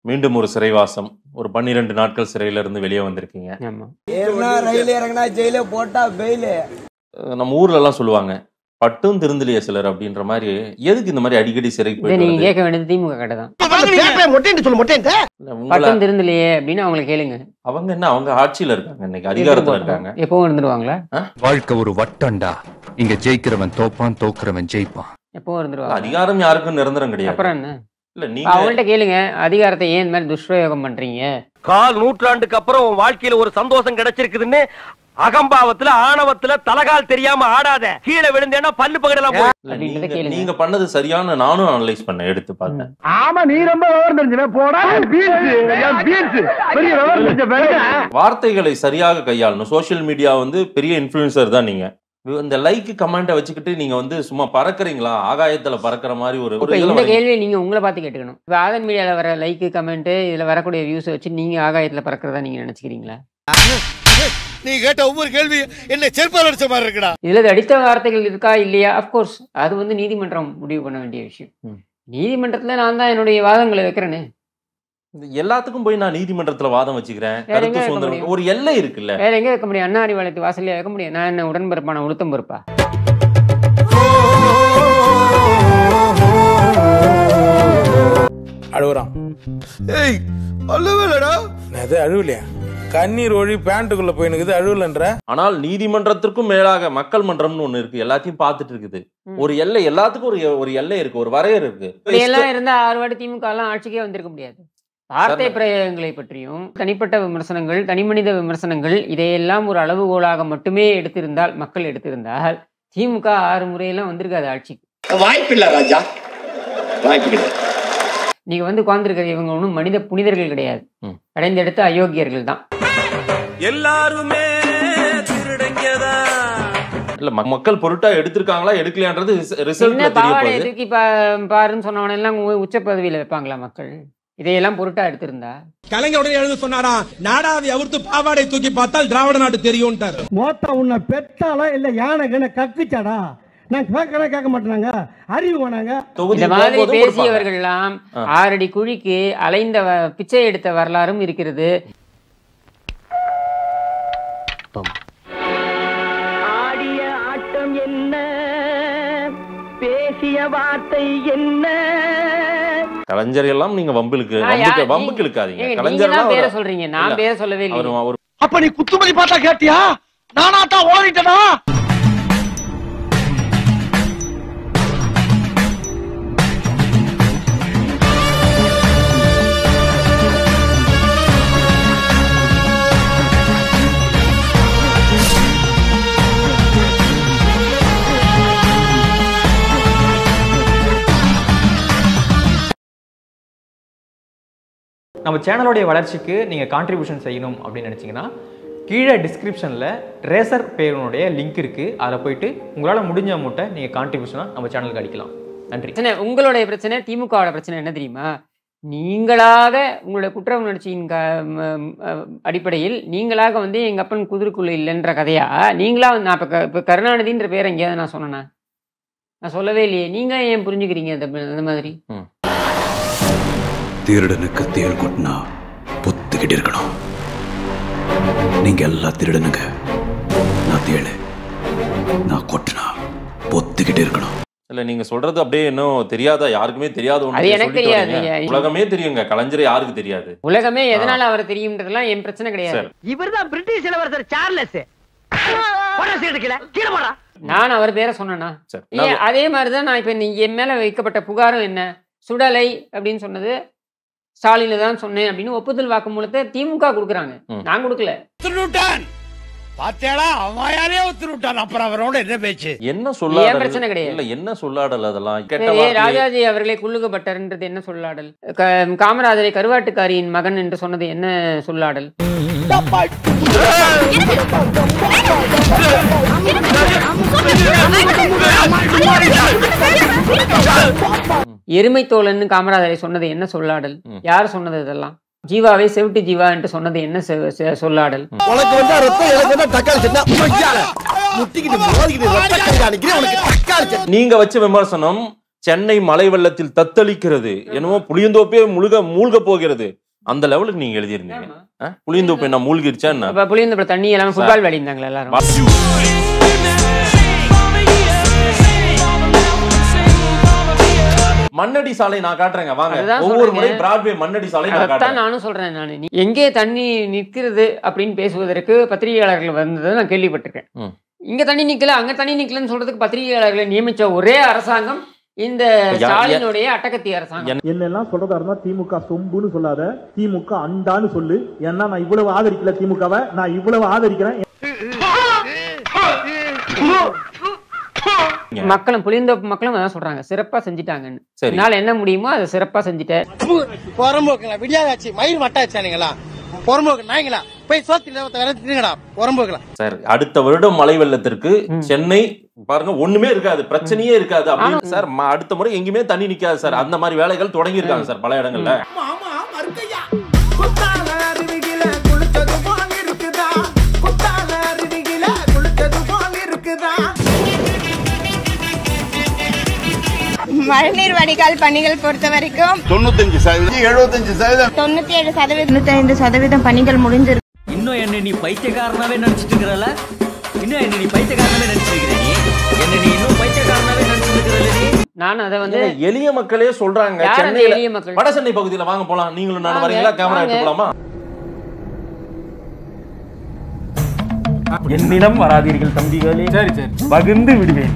மீண்டும் ஒரு சிறைவாசம். ஒரு 12 நாட்கள் சிறையில இருந்து வெளியே வந்திருக்கீங்க. நம்ம ஊர்ல எல்லாம் சொல்லுவாங்க, பட்டும் திருந்தலையே சிலர் அப்படின்ற மாதிரி. எதுக்கு இந்த மாதிரி அடிக்கடி சிறை போயிட்டு நீங்க கேட்க வேண்டியது திமுக கிட்ட தான். பட்டும் திருந்தலையே அப்படின்னு அவங்களை கேளுங்க. அவங்க என்ன, அவங்க ஆட்சியில இருக்காங்க, இன்னைக்கு அதிகாரத்துல இருக்காங்க. எப்பவும் இருந்துருவாங்களா? வாழ்க்கை ஒரு வட்டம்டா, இங்க ஜெயிக்கிறவன் தோப்பான், தோக்குறவன் ஜெயிப்பான். எப்பவும் இருந்துருவாங்க. அதிகாரம் யாருக்கும் நிரந்தரம் கிடையாது. அப்புறம் என்ன? இல்ல நீங்க அவங்கள்ட்ட கேளுங்க, அதிகாரத்தை ஏன் இந்த மாதிரி துஷ்பிரயோகம் பண்றீங்க? கால் நூற்றாண்டுக்கு அப்புறம் உன் வாழ்க்கையில ஒரு சந்தோஷம் கிடைச்சிருக்குதுன்னு அகம்பாவத்துல ஆணவத்துல தலகால் தெரியாம ஆடாத. கீழே விழுந்தேன்னா பல்லு பகடலாம். நீங்க பண்ணது சரியான, நானும் அனலைஸ் பண்ண எடுத்து பார்த்தேன். ஆமா, நீ ரொம்ப போடா. வார்த்தைகளை சரியாக கையாளணும். சோசியல் மீடியா வந்து பெரிய இன்ஃபுளுசர் தான் நீங்க. இந்த லைக் கமெண்ட்டை வச்சுக்கிட்டு நீங்க வந்து சும்மா பறக்குறீங்களா, ஆகாயத்துல பறக்குற மாதிரி ஒரு இந்த கேள்வியை நீங்க உங்களை பார்த்து கேட்டுக்கணும். இப்போ ஆதன் மீடியால வர லைக் கமெண்ட், இதுல வரக்கூடிய வியூஸ் வச்சு நீங்க ஆகாயத்துல பறக்கிறதா நீங்க நினைச்சுக்கிறீங்களா? நீ கேட்ட ஒவ்வொரு கேள்வி என்ன செருப்பால் அடிச்ச மாதிரி இருக்குடா. இதுல அடித்த வார்த்தைகள் இருக்கா இல்லையா? அப்கோர்ஸ் அது வந்து நீதிமன்றம் முடிவு பண்ண வேண்டிய விஷயம். நீதிமன்றத்துல நான் தான் என்னுடைய வாதங்களை வைக்கிறேன்னு. எல்லாத்துக்கும் போய் நான் நீதிமன்றத்துல வாதம் வச்சுக்கிறேன். கருத்து சுதந்திரம் ஒரு எல்லை இருக்குல்ல. வேற எங்க வைக்க முடியும்? அண்ணா அறிவாலயத்து வாசல்ல வைக்க முடியும்? நான் என்ன உடன்பரப்பான உளுத்தம் பொறுப்பா? அழுகுறான். ஏய் அழுவலடா. அது அழுவலையா? கண்ணீர் ஒழி பேண்ட்டுக்குள்ள போயினுக்குது, அழுவலன்ற. ஆனால் நீதிமன்றத்திற்கும் மேலாக மக்கள் மன்றம்னு ஒண்ணு இருக்கு, எல்லாத்தையும் பார்த்துட்டு இருக்குது. ஒரு எல்லை, எல்லாத்துக்கும் ஒரு எல்லை இருக்கு, ஒரு வரையறை இருக்கு. எல்லாம் இருந்தா 6 வாட்டி திமுக எல்லாம் ஆட்சிக்கே வந்திருக்க முடியாது. வார்த்தை பிரயோகங்களை பற்றியும் தனிப்பட்ட விமர்சனங்கள், தனிமனித விமர்சனங்கள், இதையெல்லாம் ஒரு அளவுகோலாக மட்டுமே எடுத்திருந்தால், மக்கள் எடுத்திருந்தால், திமுக 6 முறையெல்லாம் வந்திருக்காது ஆட்சிக்கு. வாய்ப்பில்லை ராஜா, வாய்ப்பில்லை. நீங்க வந்து உட்கார்ந்துருக்கிற இவங்க ஒன்றும் மனித புனிதர்கள் கிடையாது, கடைந்தெடுத்த அயோக்கியர்கள் தான். எல்லாருமே திருடங்கதா. இல்ல மக்கள் பொருட்டா எடுத்திருக்காங்களா எடுக்கலையான்றது ரிசல்ட்ல தெரிய போகுது. எதுக்கு பாருன்னு சொன்னவன எல்லாம் உச்ச பதவியில வைப்பாங்களா மக்கள்? இதையெல்லாம் பொருட்டா எடுத்திருந்தா கலைஞர் உடனே எழுத சொன்னாரா, நாடாவை அவிர்த்து பாவாடை தூக்கி பார்த்தால் திராவிட நாடு தெரியும். மோத்தா உன்னை பெத்தாலா இல்ல யானை கக்குச்சாடா? நான் கேட்க மாட்டாங்க, அறிவு வேணாங்க. இந்த மாதிரி பேசியவர்கள் எல்லாம் 6 அடி குழிக்கு அலைந்த பிச்சை எடுத்த வரலாறும் இருக்கிறது. ஆடிய ஆட்டம் என்ன, பேசிய வார்த்தை என்ன? கலைஞர் எல்லாம் நீங்க வம்புக்கு இழுக்காதீங்க. கலைஞர் பேர சொல்றீங்க, நான் பேர சொல்லவே இல்லை. அப்ப நீ குத்துமதி பார்த்தா கேட்டியா? நானாட்டா ஓடிட்டனா? நம்ம சேனலோடைய வளர்ச்சிக்கு நீங்கள் கான்ட்ரிபியூஷன் செய்யணும் அப்படின்னு நினச்சிங்கன்னா கீழே டிஸ்கிரிப்ஷனில் ரேசர் பேருனுடைய லிங்க் இருக்குது, அதில் போயிட்டு உங்களால் முடிஞ்ச அமௌண்ட்டை நீங்கள் கான்ட்ரிபியூஷனாக நம்ம சேனலுக்கு அடிக்கலாம். நன்றி. உங்களுடைய பிரச்சனை, திமுகவோட பிரச்சனை என்ன தெரியுமா? நீங்களாக உங்களுடைய குற்ற உணர்ச்சியின் அடிப்படையில் நீங்களாக வந்து எங்கள் அப்பன் குதிரைக்குள்ள இல்லைன்ற கதையா நீங்களா வந்து, நான் இப்போ கருணாநிதின்ற பேர் எங்கேயாவது நான் சொன்னேன்னா? நான் சொல்லவே இல்லையே. நீங்கள் ஏன் புரிஞ்சுக்கிறீங்க அந்த மாதிரி? திருடனுக்கு தேள் கொட்டினா பொத்துக்கிட்டு இருக்கணும். நீங்க எல்லாம் திருடனுங்க, நான் தேளு, நான் கொட்டினா பொத்துக்கிட்டு இருக்கணும். இல்ல நீங்க சொல்றது அப்படியே இன்னும் தெரியாதா? யாருக்குமே தெரியாது. எனக்கு தெரியாது, உலகமே தெரியுங்க. கலைஞர் யாருக்கு தெரியாது? உலகமே எதனால அவர் தெரியும்ன்றதெல்லாம் என் பிரச்சனை கிடையாது. இவர்தான் பிரிட்டிஷ் இளவரசர் சார்லஸ். நான் அவர் பேரை சொன்னேன்னா அதே மாதிரிதான். நான் இப்ப என் மேல வைக்கப்பட்ட புகாரும் என்ன, சுடலை அப்படின்னு சொன்னது ஸ்டாலின் தான் சொன்னேன் அப்படின்னு ஒப்புதல் வாக்குமூலத்தை திமுக கொடுக்குறாங்க, நான் கொடுக்கல. அப்புறம் அவரோட என்ன பேச்சு, என்ன சொல்லாடல்? பிரச்சனை கிடையாது. என்ன சொல்லாடல்? அதெல்லாம் ராஜாஜி அவர்களை குள்ளுகப்பட்டர்ன்றது என்ன சொல்லாடல்? காமராஜரை கருவாட்டுக்காரியின் மகன் என்று சொன்னது என்ன சொல்லாடல்? எருமை தோழன் காமராஜரை சொன்னது என்ன சொல்லாடல்? யார் சொன்னது? இதெல்லாம் ஜீவாவை செவிட்டு ஜீவா என்று சொன்னது என்ன சொல்லாடல்? நீங்க வச்ச விமர்சனம் சென்னை மழை வெள்ளத்தில் தத்தளிக்கிறது, என்னமோ புளியந்தோப்பே மூழ்க போகிறது, அந்த லெவலுக்கு நீங்க எழுதியிருந்தீங்க. புளியந்தோப்பு என்ன மூழ்கிருச்சா என்ன? புளியந்தோப்பு தண்ணி எல்லாம் ஃபுட்பால் விளையாடினாங்களா எல்லாரும்? மண்ணடி சாலை நான் காட்டுறேங்க வாங்க. ஒவ்வொரு முறை பிராட்வே மண்ணடி சாலை நான் காட்டுறேன். நானும் சொல்றேன். நான் எங்கே தண்ணி நிற்கிறது அப்படின்னு பேசுவதற்கு பத்திரிகையாளர்கள் வந்ததை நான் கேள்விப்பட்டிருக்கேன். இங்க தண்ணி நிக்கல அங்க தண்ணி நிக்கலன்னு சொல்றதுக்கு பத்திரிகையாளர்களை நியமிச்ச ஒரே அரசாங்கம் இந்த ஸ்டாலினுடைய அட்டகத்தி அரசாங்கம். என்னெல்லாம் சொல்றதா இருந்தா திமுக சொம்புன்னு சொல்லாத, திமுக அண்டான்னு சொல்லு. ஏன்னா நான் இவ்வளவு ஆதரிக்கல திமுகவை, நான் இவ்வளவு ஆதரிக்கிறேன். மக்களும் புளியந்தோப்பு மக்களும் அதான் சொல்றாங்க, சிறப்பா செஞ்சுட்டாங்கன்னு. என்னால என்ன முடியுமோ அதை சிறப்பா செஞ்சுட்டேன். புறம்போக்குங்களா, விடியாதாச்சு மயிர் வட்டாச்சானுங்களா, புறம்போக்கு நாய்ங்களா, போய் சோத்துங்களா புறம்போக்கலாம். சார் அடுத்த வருடம் மழை வெள்ளத்திற்கு சென்னை பாருங்க ஒண்ணுமே இருக்காது, பிரச்சனையே இருக்காது அப்படின்னு சார். அடுத்த முறை எங்கேயுமே தண்ணி நிக்காது சார். அந்த மாதிரி வேலைகள் தொடங்கி இருக்காங்க சார் பல இடங்கள்ல. மழைநீர் வடிகால் பணிகள் பொறுத்த வரைக்கும் 95%, 97%, பணிகள் முடிஞ்சிருக்கு. இன்னும் என்ன நீ பைத்தியக்காரனாவே நினைச்சிட்டு இருக்கிறல? இன்னும் என்ன நீ பைத்தியக்காரனாவே நினைச்சிருக்கிற? நீ இன்னும் பைத்தியக்காரனாவே நினைச்சிருக்கிறல? நான் அதை வந்து எளிய மக்களே சொல்றாங்க. சென்னையில வட சென்னை பகுதியில வாங்க போலாம், நீங்களும் நான் வரீங்களா? கேமரா எடுத்து போலாமா? என்னிடம் வராதீர்கள் தம்பிகளே, பகிர்ந்து விடுவேன்.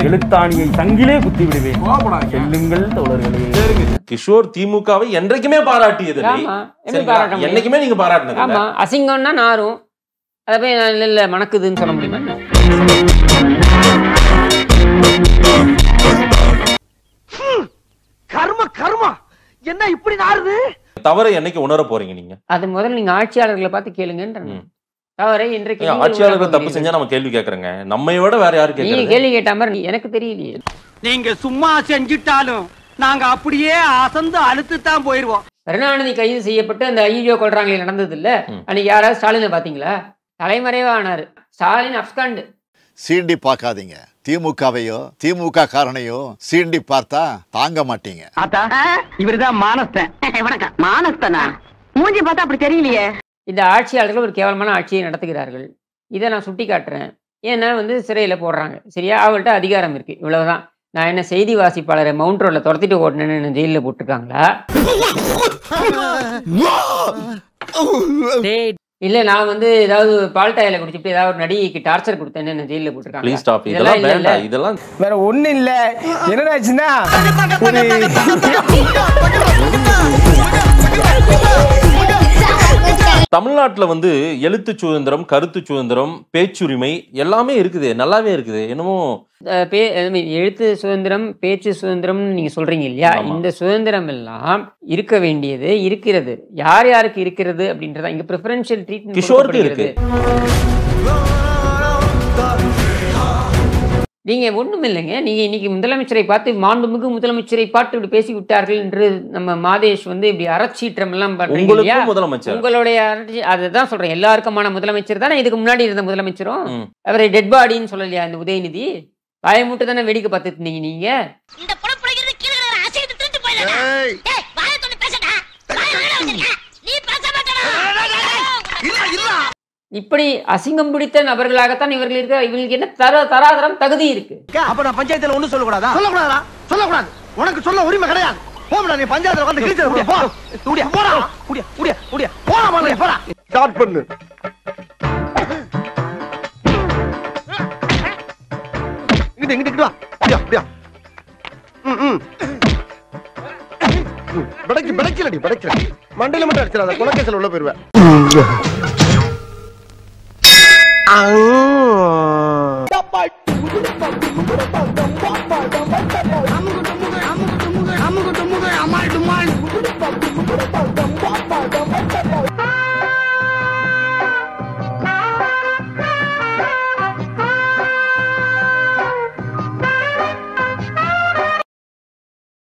எழுத்தாணியை சங்கிலே குத்தி விடுவேன். செல்லுங்கள் தோழர்களே. கிஷோர் திமுகவை என்றைக்குமே பாராட்டியது என்னைக்குமே நீங்க பாராட்டினது. ஆமா, அசிங்கம்னா நாரும் அதை போய் இல்ல மணக்குதுன்னு சொல்ல முடியுமா? கர்மா என்ன இப்படி நாறுது? தவறை என்னைக்கு உணர போறீங்க நீங்க? அது முதல்ல நீங்க ஆட்சியாளர்களை பார்த்து கேளுங்கன்ற. தவறை இன்றைக்கு ஆட்சியாளர்கள் தப்பு செஞ்சா நம்ம கேள்வி கேக்குறேங்க. நம்மையோட வேற யாரு கேக்குறது? நீங்க கேள்வி கேட்ட மாதிரி எனக்கு தெரியலையே. நீங்க சும்மா செஞ்சிட்டாலும் நாங்க அப்படியே அசந்து அழுத்துத்தான் போயிருவோம். கருணாநிதி கைது செய்யப்பட்டு அந்த ஐயோ கொள்றாங்களே நடந்தது இல்ல, அன்னைக்கு யாராவது ஸ்டாலினை பாத்தீங்களா? தலைமறைவா ஆனாரு ஸ்டாலின். அப்ஸ்காண்டு. சீண்டி பார்க்காதீங்க. திமுகவையோ திமுக காரணையோ சீண்டி பார்த்தா தாங்க மாட்டீங்க. இவருதான் மானஸ்தன். வணக்கம். மானஸ்தனா? மூஞ்சி பார்த்தா அப்படி தெரியலையே. இந்த ஆட்சியாளர்கள் ஒரு கேவலமான ஆட்சியை நடத்துகிறார்கள். இதை நான் சுட்டி காட்டுறேன். ஏன்னா சிறையில் போடுறாங்க, சரியா? அவங்கள்ட்ட அதிகாரம் இருக்கு, இவ்வளவுதான். நான் என்ன செய்தி வாசிப்பாளரை மவுண்ட் ரோட்ல துரத்திட்டு ஓட்டினேன்னு ஜெயிலில் போட்டிருக்காங்களா? இல்ல நான் ஏதாவது பால்டாயில குடிச்சிட்டு ஏதாவது ஒரு நடிகைக்கு டார்ச்சர் கொடுத்தேன்னு என்ன ஜெயிலில் போட்டிருக்காங்க. இதெல்லாம் வேற ஒண்ணு இல்ல. என்னடாச்சுன்னா தமிழ்நாட்டுல எழுத்து சுதந்திரம், கருத்து சுதந்திரம், பேச்சுரிமை எல்லாமே இருக்குது, நல்லாவே இருக்குது. என்னமோ எழுத்து சுதந்திரம், பேச்சு சுதந்திரம் நீங்க சொல்றீங்க இல்லையா? இந்த சுதந்திரம் எல்லாம் இருக்க வேண்டியது இருக்கிறது. யார் யாருக்கு இருக்கிறது அப்படின்றதா இங்க பிரெஃபரன்ஷியல் ட்ரீட்மென்ட் கிஷோருக்கு இருக்கு. நீங்க ஒண்ணும் இல்லைங்க. நீங்க இன்னைக்கு முதலமைச்சரை பார்த்து மாண்புமிகு முதலமைச்சரை பார்த்து இப்படி பேசி விட்டார்கள் என்று நம்ம மாதேஷ் இப்படி அறச்சீற்றம் எல்லாம் பண்றீங்க. உங்களுடைய அதுதான் சொல்றேன், எல்லாருக்குமான முதலமைச்சர் தானே இதுக்கு முன்னாடி இருந்த முதலமைச்சரும். அவரை டெட் பாடின்னு சொல்லலையா இந்த உதயநிதி? பயமுட்டு தானே வேடிக்கை பார்த்துட்டு இருந்தீங்க நீங்க. இப்படி அசிங்கம் பிடித்த நபர்களாகத்தான் இவர்கள் இருக்க. இவங்களுக்கு என்ன தராதரம் தகுதி இருக்கு? அப்ப நான் பஞ்சாயத்துல ஒண்ணு சொல்லக்கூடாதா? சொல்லக்கூடாது. உனக்கு சொல்ல உரிமை கிடையாது. போடா, நீ பஞ்சாயத்துல வந்து கிழிச்சற போ. ஓடியா போடா. ஓடியா போடா மல்ல போடா. ஸ்டார்ட் பண்ணு. இங்கிட்டு வா. அப்படியா. படைக்கலடி. மண்டையில மட்டும் அடிச்சிராத, கொலைகேஸ்ல உள்ள போயிருவேன். அம்முகுட்டு முக அம்மாள் டுமாள்